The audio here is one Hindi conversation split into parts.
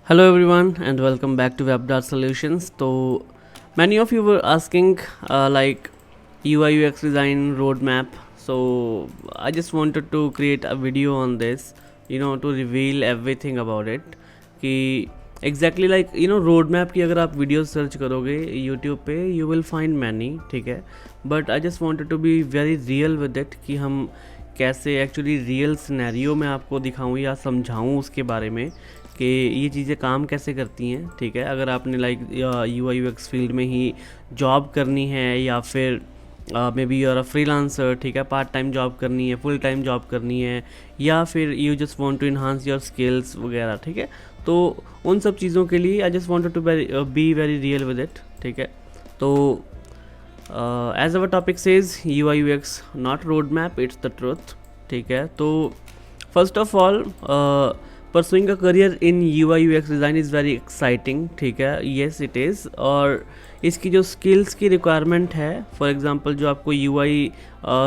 Hello everyone and welcome back to WebDart Solutions. So many of you were asking like UI UX design roadmap. So I just wanted to create a video on this, to reveal everything about it. कि exactly like roadmap की अगर आप वीडियो सर्च करोगे YouTube पे you will find many, ठीक है. But I just wanted to be very real with it कि हम कैसे एक्चुअली रियल सिनेरियो में आपको दिखाऊं या समझाऊं उसके बारे में कि ये चीज़ें काम कैसे करती हैं. ठीक है, अगर आपने लाइक UI UX फील्ड में ही जॉब करनी है या फिर may be you're a freelancer, ठीक है, पार्ट टाइम जॉब करनी है, फुल टाइम जॉब करनी है, या फिर you just want to enhance your skills वगैरह, ठीक है, तो उन सब चीज़ों के लिए I just wanted to be very real with it. ठीक है, तो as our topic says UI UX not road map, it's the truth. ठीक है, तो first of all pursuing a career in UI UX design is very exciting. ठीक है, येस इट इज़. और इसकी जो स्किल्स की रिक्वायरमेंट है, फॉर एग्जांपल जो आपको UI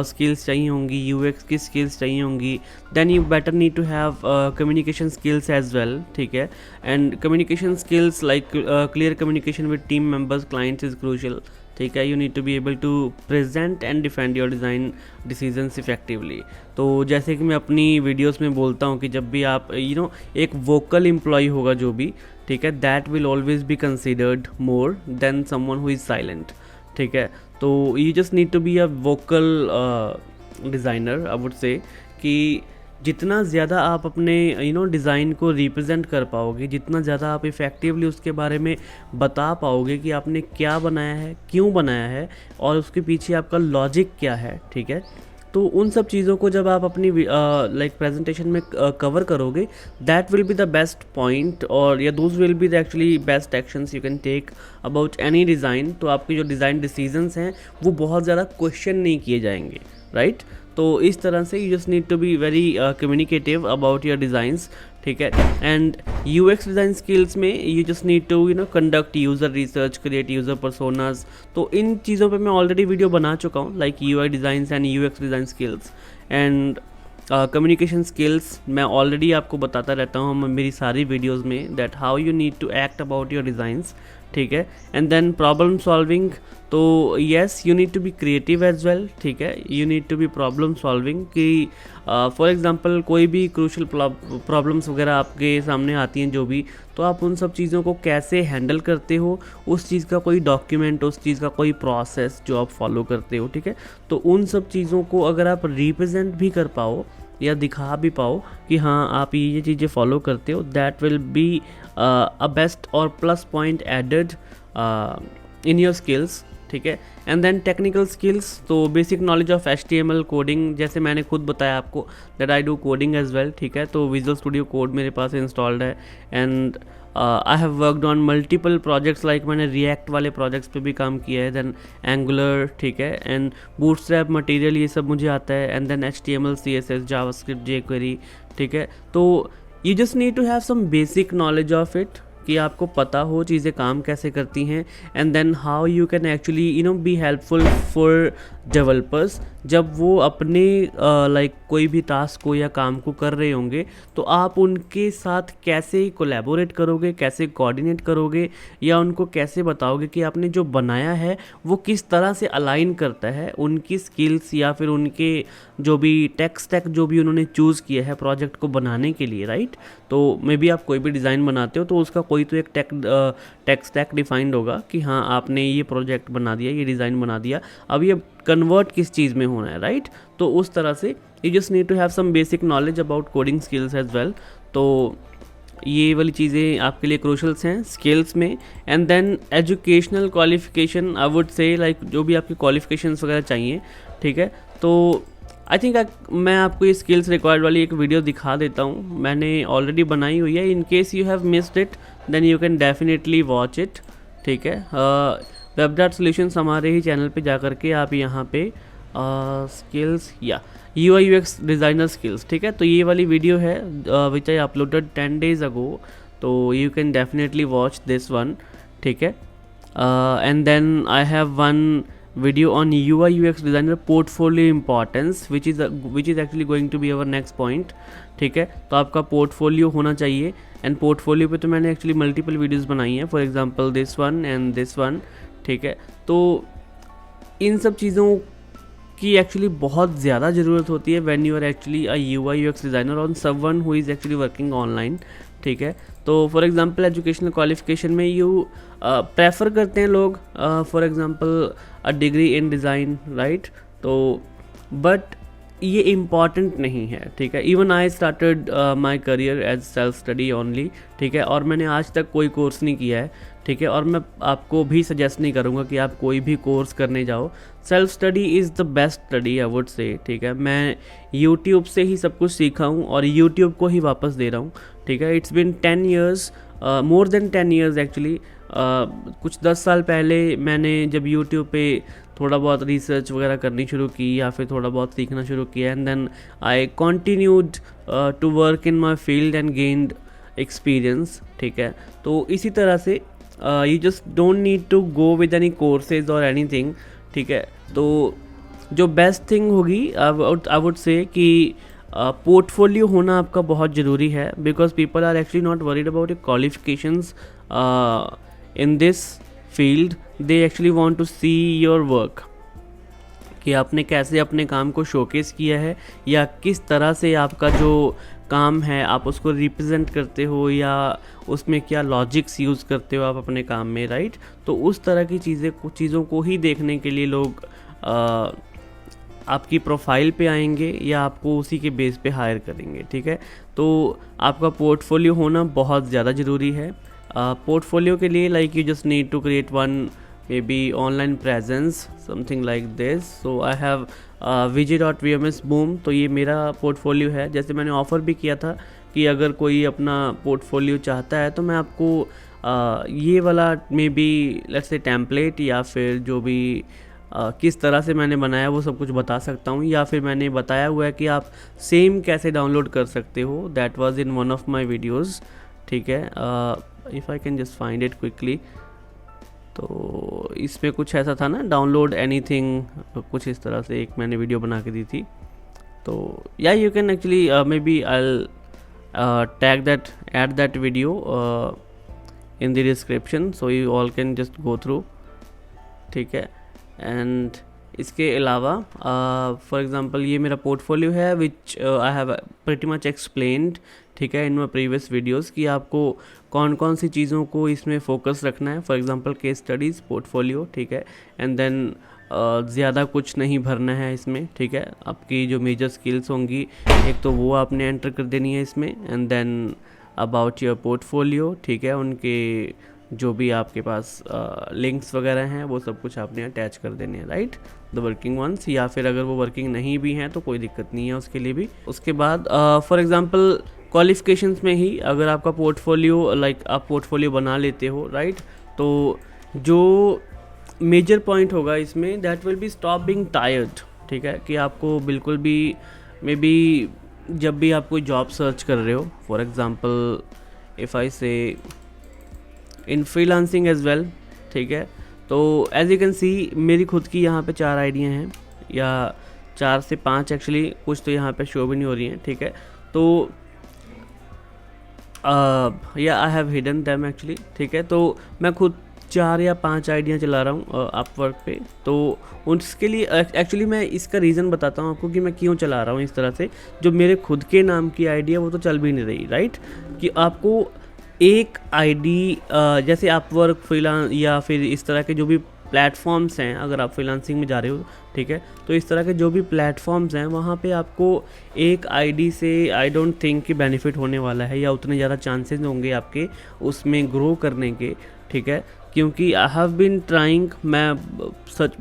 स्किल्स चाहिए होंगी, UX की स्किल्स चाहिए होंगी, then you better need to have communication skills as well. ठीक है, and communication skills like clear communication with team members, clients is crucial. ठीक है, you need to be able to present and defend your design decisions effectively. तो जैसे कि मैं अपनी वीडियोस में बोलता हूँ कि जब भी आप एक वोकल एम्प्लॉय होगा जो भी, ठीक है, that will always be considered more than someone who is silent. ठीक है, तो you just need to be a vocal designer. I would say कि जितना ज़्यादा आप अपने डिज़ाइन को रिप्रेजेंट कर पाओगे, जितना ज़्यादा आप इफ़ेक्टिवली उसके बारे में बता पाओगे कि आपने क्या बनाया है, क्यों बनाया है, और उसके पीछे आपका लॉजिक क्या है. ठीक है, तो उन सब चीज़ों को जब आप अपनी लाइक प्रेजेंटेशन में कवर करोगे, that will be the best point, और या those will be the actually best actions you can take about any design. तो आपके जो डिज़ाइन डिसीजंस हैं वो बहुत ज़्यादा क्वेश्चन नहीं किए जाएंगे, राइट. तो इस तरह से you just need to be very communicative about your designs. ठीक है, एंड UX डिज़ाइन स्किल्स में you just need to conduct user research, create user personas. तो इन चीज़ों पे मैं ऑलरेडी वीडियो बना चुका हूँ, like UI designs and UX design skills. And communication skills मैं ऑलरेडी आपको बताता रहता हूँ मेरी सारी वीडियोज़ में, that how you need to act about your designs. ठीक है, एंड देन प्रॉब्लम सॉल्विंग. तो yes, you need to be creative as well. ठीक है, you need to be problem solving कि फॉर एग्जांपल कोई भी क्रूशल प्रॉब्लम्स वगैरह आपके सामने आती हैं जो भी, तो आप उन सब चीज़ों को कैसे हैंडल करते हो, उस चीज़ का कोई डॉक्यूमेंट, उस चीज़ का कोई प्रोसेस जो आप फॉलो करते हो. ठीक है, तो उन सब चीज़ों को अगर आप रिप्रेजेंट भी कर पाओ या दिखा भी पाओ कि हाँ आप ये चीज़ें फॉलो करते हो, that will be a best और plus point added in your skills. ठीक है, एंड देन टेक्निकल स्किल्स. तो basic knowledge of HTML coding, जैसे मैंने खुद बताया आपको that I do coding as well. ठीक है, तो विजुअल स्टूडियो कोड मेरे पास इंस्टॉल्ड है, and I have worked on multiple projects, like मैंने रिएक्ट वाले प्रोजेक्ट्स पे भी काम किया है, देन एंगुलर. ठीक है, एंड बूटस्ट्रैप मटेरियल, ये सब मुझे आता है, and then HTML CSS JavaScript jQuery. ठीक है, तो you just need to have some basic knowledge of it कि आपको पता हो चीज़ें काम कैसे करती हैं, and then how you can actually be helpful for developers जब वो अपने लाइक कोई भी टास्क को या काम को कर रहे होंगे, तो आप उनके साथ कैसे कोलैबोरेट करोगे, कैसे कोऑर्डिनेट करोगे, या उनको कैसे बताओगे कि आपने जो बनाया है वो किस तरह से अलाइन करता है उनकी स्किल्स या फिर उनके जो भी टेक स्टैक जो भी उन्होंने चूज़ किया है प्रोजेक्ट को बनाने के लिए, राइट. तो मे बी आप कोई भी डिज़ाइन बनाते हो तो उसका कोई तो एक टेक स्टैक डिफाइंड होगा कि हाँ आपने ये प्रोजेक्ट बना दिया, ये डिज़ाइन बना दिया, अब ये कन्वर्ट किस चीज़ में होना है, राइट. तो उस तरह से you just need to have some basic knowledge about coding skills as well. तो ये वाली चीज़ें आपके लिए क्रूशल्स हैं स्किल्स में. And then educational qualification, I would say like जो भी आपकी क्वालिफिकेशंस वगैरह चाहिए. ठीक है, तो आई थिंक मैं आपको ये स्किल्स रिक्वायर्ड वाली एक वीडियो दिखा देता हूँ, मैंने ऑलरेडी बनाई हुई है. In case you have missed it then you can definitely watch it. ठीक है, WebDart Solutions हमारे ही चैनल पे जा कर के आप यहाँ पे स्किल्स या UI UX डिज़ाइनर स्किल्स, ठीक है, तो ये वाली वीडियो है विच आई अपलोडेड 10 days अगो, तो you can definitely watch this one. ठीक है, and then I have one video on UI UX designer portfolio importance, which is actually going to be our next point. ठीक है, तो आपका पोर्टफोलियो होना चाहिए, एंड पोर्टफोलियो पे तो मैंने एक्चुअली मल्टीपल वीडियोस बनाई हैं, for example this one and this one. ठीक है, तो इन सब चीज़ों की एक्चुअली बहुत ज़्यादा ज़रूरत होती है when you are actually a UI UX designer on someone who is actually working online. ठीक है, तो फॉर एग्जांपल एजुकेशनल क्वालिफिकेशन में यू प्रेफर करते हैं लोग for example a degree in design, right. तो बट ये इम्पॉर्टेंट नहीं है. ठीक है, even I started my career as self study only. ठीक है, और मैंने आज तक कोई कोर्स नहीं किया है. ठीक है, और मैं आपको भी सजेस्ट नहीं करूँगा कि आप कोई भी कोर्स करने जाओ. Self study is the best study I would से. ठीक है, मैं यूट्यूब से ही सब कुछ सीखा हूँ और यूट्यूब को ही वापस दे रहा हूँ. ठीक है, it's been 10 years, more than 10 years actually. कुछ 10 साल पहले मैंने जब यूट्यूब पे थोड़ा बहुत रिसर्च वगैरह करनी शुरू की या फिर थोड़ा बहुत सीखना शुरू किया, and then I continued to work in my field and gained experience. ठीक है, तो इसी तरह से you just don't need to go with any courses और एनीथिंग. ठीक है, तो जो बेस्ट थिंग होगी आई वुड से कि पोर्टफोलियो होना आपका बहुत ज़रूरी है, because people are actually not worried about your qualifications in this field. They actually want to see your work, कि आपने कैसे अपने काम को शोकेस किया है या किस तरह से आपका जो काम है आप उसको रिप्रेजेंट करते हो या उसमें क्या लॉजिक्स यूज़ करते हो आप अपने काम में, राइट. तो उस तरह की चीज़ों को ही देखने के लिए लोग आपकी प्रोफाइल पे आएंगे या आपको उसी के बेस पे हायर करेंगे. ठीक है, तो आपका पोर्टफोलियो होना बहुत ज़्यादा ज़रूरी है. पोर्टफोलियो के लिए like you just need to create one maybe online presence, something like this. So I have vj.vms boom. तो ये मेरा पोर्टफोलियो है. जैसे मैंने ऑफ़र भी किया था कि अगर कोई अपना पोर्टफोलियो चाहता है तो मैं आपको ये वाला may be let's say template या फिर जो भी किस तरह से मैंने बनाया वो सब कुछ बता सकता हूँ, या फिर मैंने बताया हुआ है कि आप सेम कैसे डाउनलोड कर सकते हो. That was in one of my videos. ठीक है, if I can just find it quickly. तो इसमें कुछ ऐसा था ना, डाउनलोड एनीथिंग, कुछ इस तरह से एक मैंने वीडियो बना के दी थी. तो या you can actually maybe I tag that, add that video in the description, so you all can just go through. ठीक है, एंड इसके अलावा फॉर एग्जांपल ये मेरा पोर्टफोलियो है which I have pretty much explained. ठीक है, इन माई प्रीवियस वीडियोज़ कि आपको कौन कौन सी चीज़ों को इसमें फोकस रखना है. For example case studies, portfolio. ठीक है, एंड देन ज़्यादा कुछ नहीं भरना है इसमें. ठीक है, आपकी जो मेजर स्किल्स होंगी एक तो वो आपने एंटर कर देनी है इसमें, and then about your portfolio. ठीक है, उनके जो भी आपके पास लिंक्स वगैरह हैं वो सब कुछ आपने अटैच कर देने हैं, राइट, द वर्किंग वंस. या फिर अगर वो वर्किंग नहीं भी हैं तो कोई दिक्कत नहीं है उसके लिए भी. उसके बाद फॉर एग्जांपल क्वालिफिकेशंस में ही अगर आपका पोर्टफोलियो लाइक आप पोर्टफोलियो बना लेते हो, राइट, तो जो मेजर पॉइंट होगा इसमें that will be stop being tired. ठीक है, कि आपको बिल्कुल भी मे बी जब भी आप कोई जॉब सर्च कर रहे हो, फॉर एग्जांपल इफ़ आई से इन फ्रीलांसिंग एज वेल. ठीक है, तो एज यू कैन सी मेरी खुद की यहाँ पे 4 आइडिया हैं, या 4 से 5 एक्चुअली, कुछ तो यहाँ पे शो भी नहीं हो रही हैं. ठीक है, तो या I have hidden them actually. ठीक है, तो मैं खुद 4 या 5 आइडिया चला रहा हूँ अपवर्क पे. तो उसके लिए एक्चुअली मैं इसका रीज़न बताता हूँ आपको कि मैं क्यों चला रहा हूँ इस तरह से. जो मेरे खुद के नाम की आइडिया वो तो चल भी नहीं रही, राइट, कि आपको एक आईडी जैसे अपवर्क, फ्रीलांस या फिर इस तरह के जो भी प्लेटफॉर्म्स हैं, अगर आप फ्रीलांसिंग में जा रहे हो, ठीक है, तो इस तरह के जो भी प्लेटफॉर्म्स हैं वहाँ पे आपको एक आईडी से आई डोंट थिंक कि बेनिफिट होने वाला है या उतने ज़्यादा चांसेस होंगे आपके उसमें ग्रो करने के. ठीक है, क्योंकि आई हैव बीन ट्राइंग, मैं such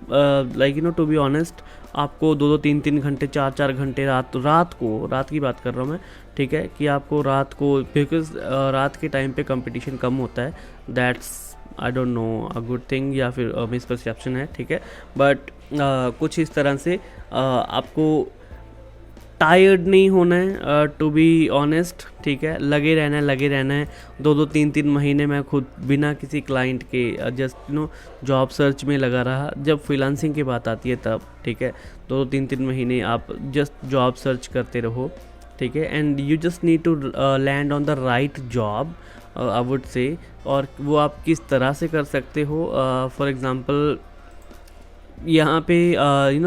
like you know to be honest, आपको 2-2, 3-3 घंटे, 4-4 घंटे रात की बात कर रहा हूँ मैं. ठीक है, कि आपको रात को, बिकॉज रात के टाइम पे कंपटीशन कम होता है. That's I don't know a good thing या फिर मिसपरसेप्शन है. ठीक है, बट कुछ इस तरह से आपको टायर्ड नहीं होना है, टू बी ऑनेस्ट, ठीक है। लगे रहना है 2-3 महीने मैं खुद बिना किसी क्लाइंट के जस्ट जॉब सर्च में लगा रहा। जब फ्रीलांसिंग की बात आती है तब, ठीक है, 2-3 महीने आप जस्ट जॉब सर्च करते रहो, ठीक है। And you just need to land on the right job, I would say. और वो आप किस तरह से कर सकते हो, फॉर एग्ज़ाम्पल यहाँ पे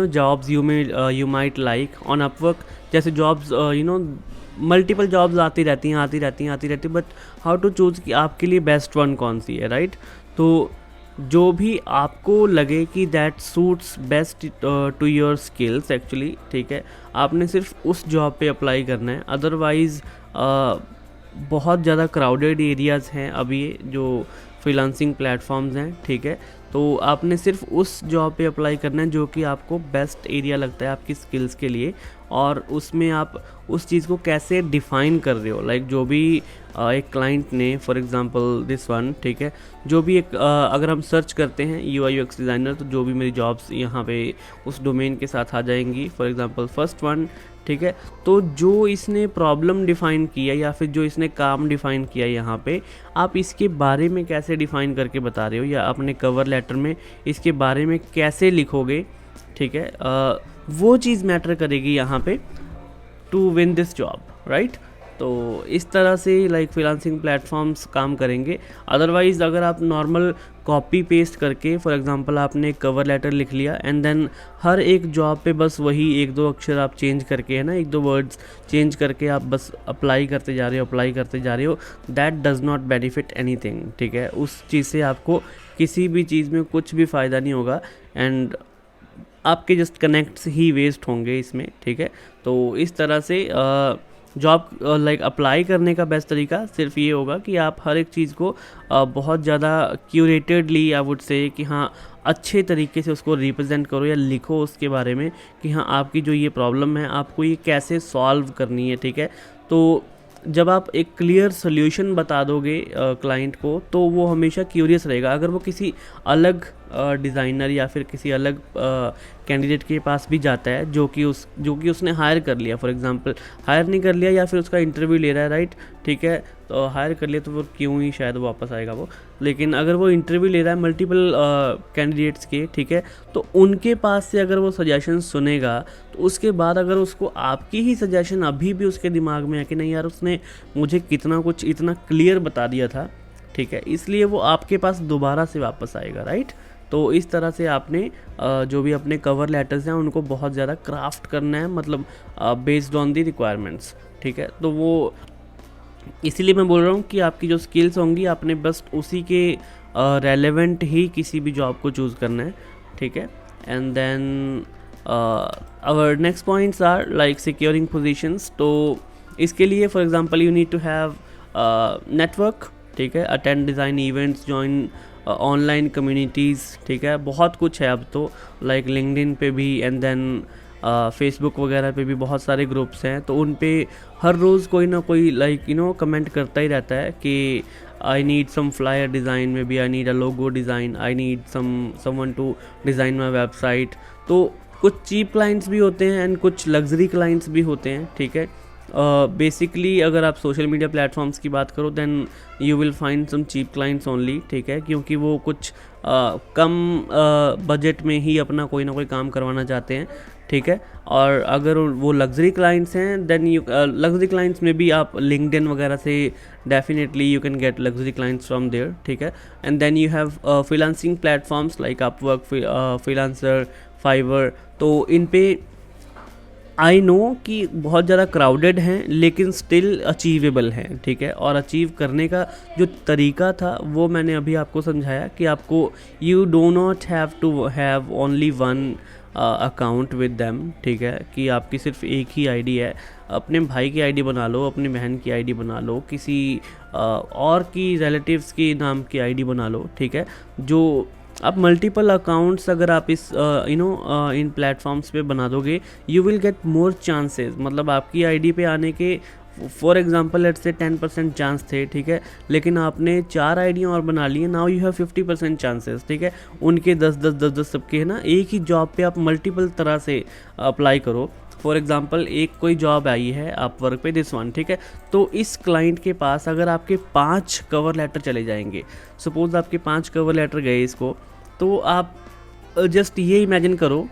jobs you might like on Upwork, जैसे जॉब्स मल्टीपल जॉब्स आती रहती, बट हाउ टू चूज़ कि आपके लिए बेस्ट वन कौन सी है, राइट। तो जो भी आपको लगे कि that suits best to your skills actually, ठीक है, आपने सिर्फ उस जॉब पे अप्लाई करना है। अदरवाइज़ बहुत ज़्यादा क्राउडेड एरियाज़ हैं अभी जो फ्रीलांसिंग प्लेटफॉर्म्स हैं, ठीक है। तो आपने सिर्फ उस जॉब पे अप्लाई करना है जो कि आपको बेस्ट एरिया लगता है आपकी स्किल्स के लिए, और उसमें आप उस चीज़ को कैसे डिफ़ाइन कर रहे हो। लाइक जो भी एक क्लाइंट ने, फॉर एग्जांपल दिस वन, ठीक है, जो भी एक अगर हम सर्च करते हैं UI UX डिज़ाइनर, तो जो भी मेरी जॉब्स यहाँ पे उस डोमेन के साथ आ जाएंगी। फॉर एग्जांपल फर्स्ट वन, ठीक है। तो जो इसने प्रॉब्लम डिफ़ाइन किया या फिर जो इसने काम डिफ़ाइन किया यहाँ पे, आप इसके बारे में कैसे डिफ़ाइन करके बता रहे हो, या अपने कवर लेटर में इसके बारे में कैसे लिखोगे, ठीक है, वो चीज़ मैटर करेगी यहाँ पे to win this job, right. तो इस तरह से लाइक फ्रीलांसिंग प्लेटफॉर्म्स काम करेंगे। अदरवाइज़ अगर आप नॉर्मल कॉपी पेस्ट करके, फॉर एग्जांपल आपने कवर लेटर लिख लिया एंड देन हर एक जॉब पे बस वही 1-2 अक्षर आप चेंज करके, है ना, 1-2 वर्ड्स चेंज करके आप बस अप्लाई करते जा रहे हो, that does not benefit anything, ठीक है। उस चीज़ से आपको किसी भी चीज़ में कुछ भी फ़ायदा नहीं होगा, एंड आपके जस्ट कनेक्ट्स ही वेस्ट होंगे इसमें, ठीक है। तो इस तरह से जॉब लाइक अप्लाई करने का बेस्ट तरीका सिर्फ ये होगा कि आप हर एक चीज़ को बहुत ज़्यादा क्यूरेटेडली, आई वुड से, कि हाँ अच्छे तरीके से उसको रिप्रेजेंट करो या लिखो उसके बारे में कि हाँ आपकी जो ये प्रॉब्लम है आपको ये कैसे सॉल्व करनी है, ठीक है। तो जब आप एक क्लियर सोल्यूशन बता दोगे क्लाइंट को, तो वो हमेशा क्यूरियस रहेगा। अगर वो किसी अलग डिज़ाइनर या फिर किसी अलग कैंडिडेट के पास भी जाता है जो कि उसने हायर कर लिया, फॉर एग्जांपल हायर नहीं कर लिया या फिर उसका इंटरव्यू ले रहा है, राइट, ठीक है, तो हायर कर लिया तो वो क्यों ही शायद वापस आएगा वो, लेकिन अगर वो इंटरव्यू ले रहा है मल्टीपल कैंडिडेट्स के, ठीक है, तो उनके पास से अगर वो सजेशन सुनेगा, तो उसके बाद अगर उसको आपकी ही सजेशन अभी भी उसके दिमाग में है कि नहीं यार उसने मुझे कितना कुछ इतना क्लियर बता दिया था, ठीक है, इसलिए वो आपके पास दोबारा से वापस आएगा, राइट। तो इस तरह से आपने जो भी अपने कवर लेटर्स हैं उनको बहुत ज़्यादा क्राफ्ट करना है, मतलब बेस्ड ऑन दी रिक्वायरमेंट्स, ठीक है। तो वो इसीलिए मैं बोल रहा हूँ कि आपकी जो स्किल्स होंगी आपने बस उसी के रेलेवेंट ही किसी भी जॉब को चूज़ करना है, ठीक है। And then our next points are like securing positions. तो इसके लिए for example you need to have network, ठीक है, attend design events, join online communities, ठीक है, बहुत कुछ है अब तो, लाइक लिंक्डइन पे भी, एंड देन फेसबुक वगैरह पे भी बहुत सारे ग्रुप्स हैं। तो उन पे हर रोज़ कोई ना कोई लाइक कमेंट करता ही रहता है कि I need some flyer design, maybe I need a logo design, I need someone to design my website. तो कुछ चीप क्लाइंट्स भी होते हैं एंड कुछ लग्जरी क्लाइंट्स भी होते हैं, ठीक है। बेसिकली अगर आप सोशल मीडिया प्लेटफॉर्म्स की बात करो then you will find some cheap clients only, ठीक है, क्योंकि वो कुछ कम बजट में ही अपना कोई ना कोई काम करवाना चाहते हैं, ठीक है। और अगर वो लग्जरी क्लाइंट्स हैं देन लग्जरी क्लाइंट्स में भी आप लिंक्डइन वगैरह से definitely you can get luxury clients from there, ठीक है। And then you have freelancing platforms like Upwork, Freelancer, Fiverr. तो इन पे आई नो कि बहुत ज़्यादा क्राउडेड हैं लेकिन स्टिल अचीवेबल हैं, ठीक है। और अचीव करने का जो तरीका था वो मैंने अभी आपको समझाया कि आपको you do not have to have only one account with them, ठीक है, कि आपकी सिर्फ एक ही आईडी है। अपने भाई की आईडी बना लो, अपनी बहन की आईडी बना लो, किसी और की रिलेटिव्स के नाम की आईडी बना लो, ठीक है। जो आप मल्टीपल अकाउंट्स अगर आप इस इन प्लेटफॉर्म्स पे बना दोगे you will get more chances, मतलब आपकी आईडी पे आने के for example let's say 10% chance थे, ठीक है, लेकिन आपने 4 आईडियाँ और बना ली हैं, नाउ यू हैव 50% चांसेस, ठीक है। उनके 10-10 सबके, है ना, एक ही जॉब पे आप मल्टीपल तरह से अप्लाई करो फॉर एग्जांपल एक कोई जॉब आई है आप वर्क पे, दिस वन, ठीक है। तो इस क्लाइंट के पास अगर आपके 5 कवर लेटर चले जाएंगे, सपोज आपके 5 कवर लेटर गए इसको, तो आप जस्ट ये इमेजिन करो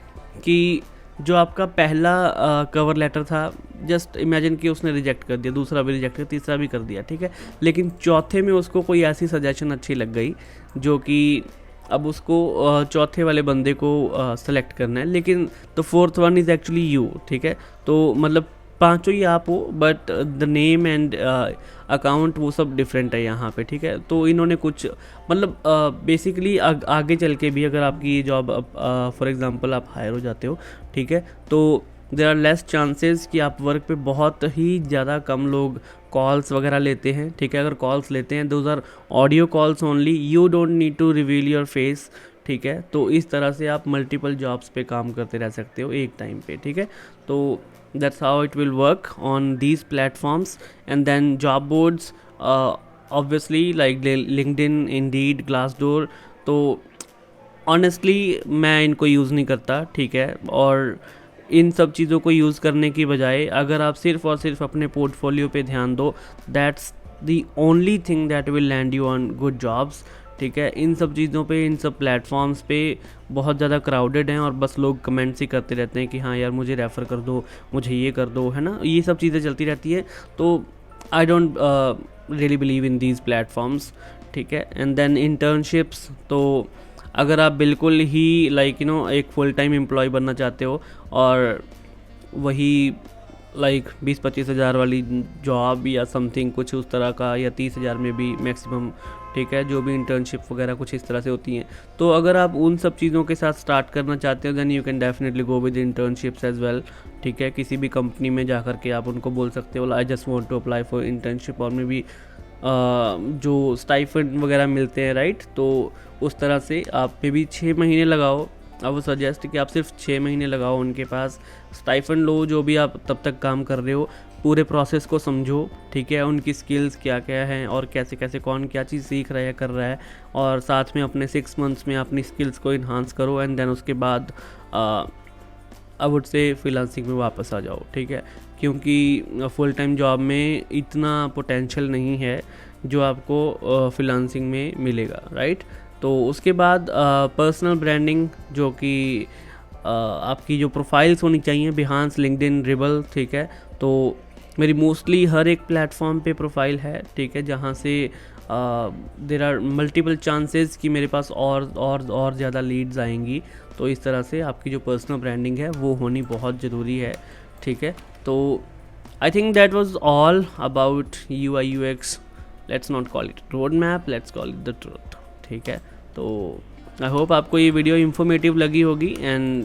कि जो आपका पहला कवर लेटर था, जस्ट इमेजिन कि उसने रिजेक्ट कर दिया, दूसरा भी रिजेक्ट कर, तीसरा भी कर दिया, ठीक है। लेकिन चौथे में उसको कोई ऐसी सजेशन अच्छी लग गई जो कि अब उसको चौथे वाले बंदे को सेलेक्ट करना है, लेकिन the fourth one is actually you, ठीक है। तो मतलब पांचों ही आप हो, but the name and account वो सब डिफरेंट है यहाँ पे, ठीक है। तो इन्होंने कुछ मतलब बेसिकली आगे चल के भी अगर आपकी ये जॉब फॉर एग्जांपल आप हायर हो जाते हो, ठीक है, तो देयर आर लेस चांसेस कि आप वर्क पे बहुत ही ज़्यादा कम लोग कॉल्स वगैरह लेते हैं, ठीक है। अगर कॉल्स लेते हैं those are audio calls only, you don't need to reveal your face, ठीक है। तो इस तरह से आप मल्टीपल जॉब्स पे काम करते रह सकते हो एक टाइम पे, ठीक है। तो that's how it will work on these platforms. And then job boards, obviously like LinkedIn, Indeed, Glassdoor, तो ऑनेस्टली मैं इनको यूज़ नहीं करता, ठीक है। और इन सब चीज़ों को यूज़ करने की बजाय अगर आप सिर्फ और सिर्फ अपने पोर्टफोलियो पे ध्यान दो, that's the only thing that will land you on good jobs, ठीक है। इन सब चीज़ों पे, इन सब प्लेटफॉर्म्स पे बहुत ज़्यादा क्राउडेड हैं और बस लोग कमेंट्स ही करते रहते हैं कि हाँ यार मुझे रेफ़र कर दो, मुझे ये कर दो, है ना, ये सब चीज़ें चलती रहती है। तो I don't really believe in these platforms, ठीक है। एंड देन इंटर्नशिप्स, तो अगर आप बिल्कुल ही लाइक एक फुल टाइम एम्प्लॉय बनना चाहते हो और वही लाइक 20-25 हज़ार वाली जॉब या समथिंग कुछ उस तरह का, या 30 हज़ार में भी मैक्सिमम, ठीक है, जो भी इंटर्नशिप वगैरह कुछ इस तरह से होती हैं, तो अगर आप उन सब चीज़ों के साथ स्टार्ट करना चाहते हो then you can definitely go with internships as well, ठीक है। किसी भी कंपनी में जा कर के आप उनको बोल सकते हो I just want to apply for internship, और में भी जो स्टाइफंड वगैरह मिलते हैं, राइट। तो उस तरह से आप पे भी 6 महीने लगाओ, आई वो सजेस्ट कि आप सिर्फ 6 महीने लगाओ उनके पास, स्टाइफंड लो जो भी आप तब तक काम कर रहे हो, पूरे प्रोसेस को समझो, ठीक है, उनकी स्किल्स क्या क्या हैं और कैसे कैसे कौन क्या चीज़ सीख रहा है, कर रहा है, और साथ में अपने 6 मंथ्स में अपनी स्किल्स को इन्हांस करो, एंड देन उसके बाद आई वुड से फ्रीलांसिंग में वापस आ जाओ, ठीक है। क्योंकि फुल टाइम जॉब में इतना पोटेंशियल नहीं है जो आपको फ्रीलांसिंग में मिलेगा, राइट। तो उसके बाद पर्सनल ब्रांडिंग, जो कि आपकी जो प्रोफाइल्स होनी चाहिए, बिहांस, लिंक्डइन, रिबल, ठीक है। तो मेरी मोस्टली हर एक प्लेटफॉर्म पे प्रोफाइल है, ठीक है, जहाँ से देर आर मल्टीपल चांसेस कि मेरे पास और ज़्यादा लीड्स आएंगी। तो इस तरह से आपकी जो पर्सनल ब्रांडिंग है वो होनी बहुत ज़रूरी है, ठीक है। तो I think that was all about UI UX, let's not call it road map, let's call it the truth, ठीक है। तो आई होप आपको ये वीडियो इन्फॉर्मेटिव लगी होगी, एंड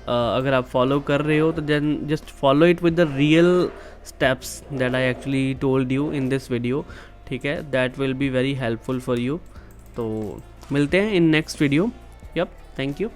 अगर आप फॉलो कर रहे हो तो then just follow it with the real steps that I actually told you in this video, ठीक है। That will be very helpful for you. तो मिलते हैं in next video. Yup, thank you.